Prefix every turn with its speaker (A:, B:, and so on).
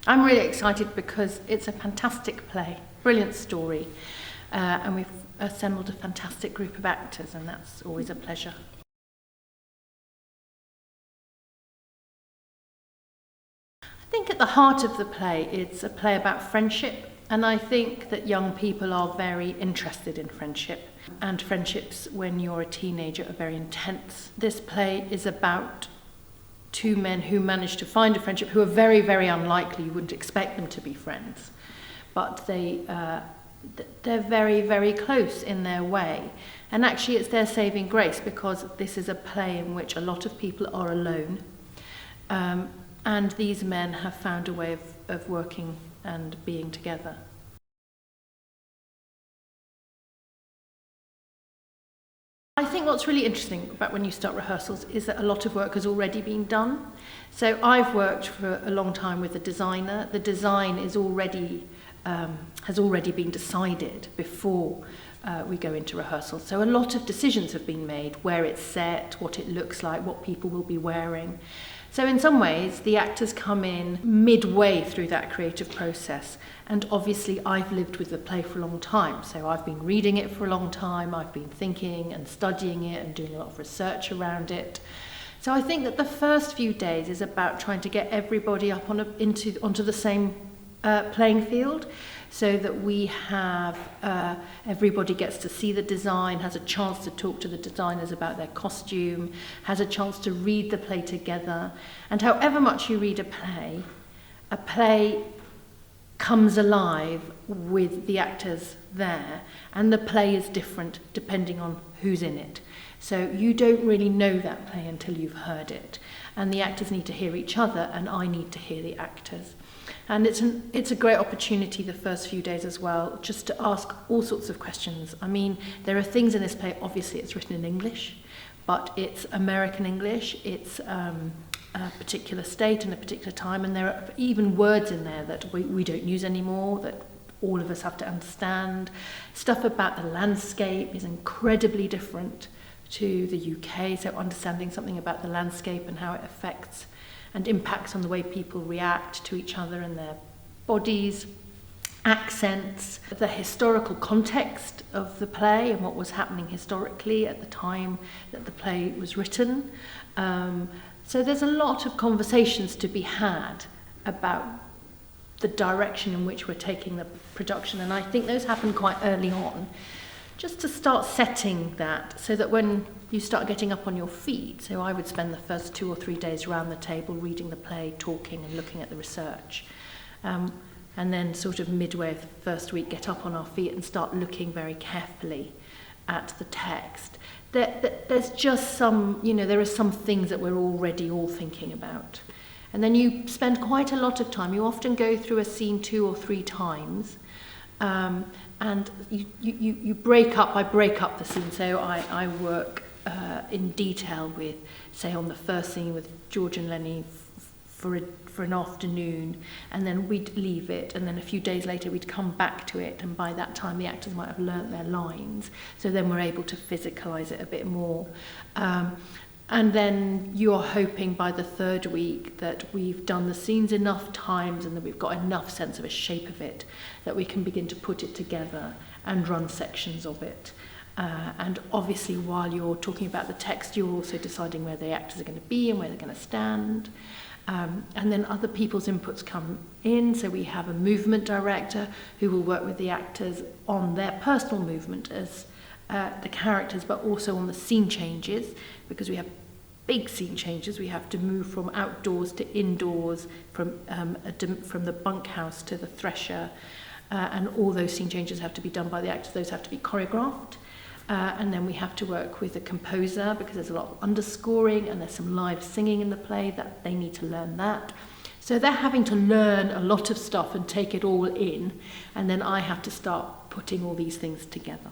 A: I'm really excited because it's a fantastic play, brilliant story, and we've assembled a fantastic group of actors, and that's always a pleasure. I think at the heart of the play, it's a play about friendship, and I think that young people are very interested in friendship, and friendships when you're a teenager are very intense. This play is about two men who manage to find a friendship, who are very, very unlikely. You wouldn't expect them to be friends, but they're very, very close in their way. And actually it's their saving grace, because this is a play in which a lot of people are alone, and these men have found a way of working and being together. I think what's really interesting about when you start rehearsals is that a lot of work has already been done. So I've worked for a long time with a designer. The design is has already been decided before we go into rehearsal. So a lot of decisions have been made, where it's set, what it looks like, what people will be wearing. So in some ways, the actors come in midway through that creative process. And obviously, I've lived with the play for a long time. So I've been reading it for a long time. I've been thinking and studying it and doing a lot of research around it. So I think that the first few days is about trying to get everybody up onto the same playing field, so that we have everybody gets to see the design, has a chance to talk to the designers about their costume, has a chance to read the play together. And however much you read a play comes alive with the actors there, and the play is different depending on who's in it. So you don't really know that play until you've heard it, and the actors need to hear each other, and I need to hear the actors. And it's a great opportunity the first few days as well, just to ask all sorts of questions. I mean, there are things in this play, obviously it's written in English, but it's American English, it's a particular state and a particular time, and there are even words in there that we don't use anymore, that all of us have to understand. Stuff about the landscape is incredibly different to the UK, so understanding something about the landscape and how it affects and impacts on the way people react to each other and their bodies, accents, the historical context of the play and what was happening historically at the time that the play was written. So there's a lot of conversations to be had about the direction in which we're taking the production, and I think those happen quite early on, just to start setting that, so that when you start getting up on your feet, so I would spend the first 2 or 3 days around the table reading the play, talking and looking at the research, and then sort of midway of the first week get up on our feet and start looking very carefully at the text. There's just some, there are some things that we're already all thinking about. And then you spend quite a lot of time. You often go through a scene 2 or 3 times, and you break up. I break up the scene, so I work in detail with, say, on the first scene with George and Lenny for an afternoon, and then we'd leave it, and then a few days later we'd come back to it, and by that time the actors might have learnt their lines, so then we're able to physicalise it a bit more. And then you're hoping by the 3rd week that we've done the scenes enough times and that we've got enough sense of a shape of it that we can begin to put it together and run sections of it. And obviously while you're talking about the text, you're also deciding where the actors are going to be and where they're going to stand. And then other people's inputs come in, so we have a movement director who will work with the actors on their personal movement as the characters, but also on the scene changes, because we have big scene changes. We have to move from outdoors to indoors, from the bunkhouse to the thresher, and all those scene changes have to be done by the actors. Those have to be choreographed. And then we have to work with a composer, because there's a lot of underscoring and there's some live singing in the play that they need to learn that. So they're having to learn a lot of stuff and take it all in, and then I have to start putting all these things together.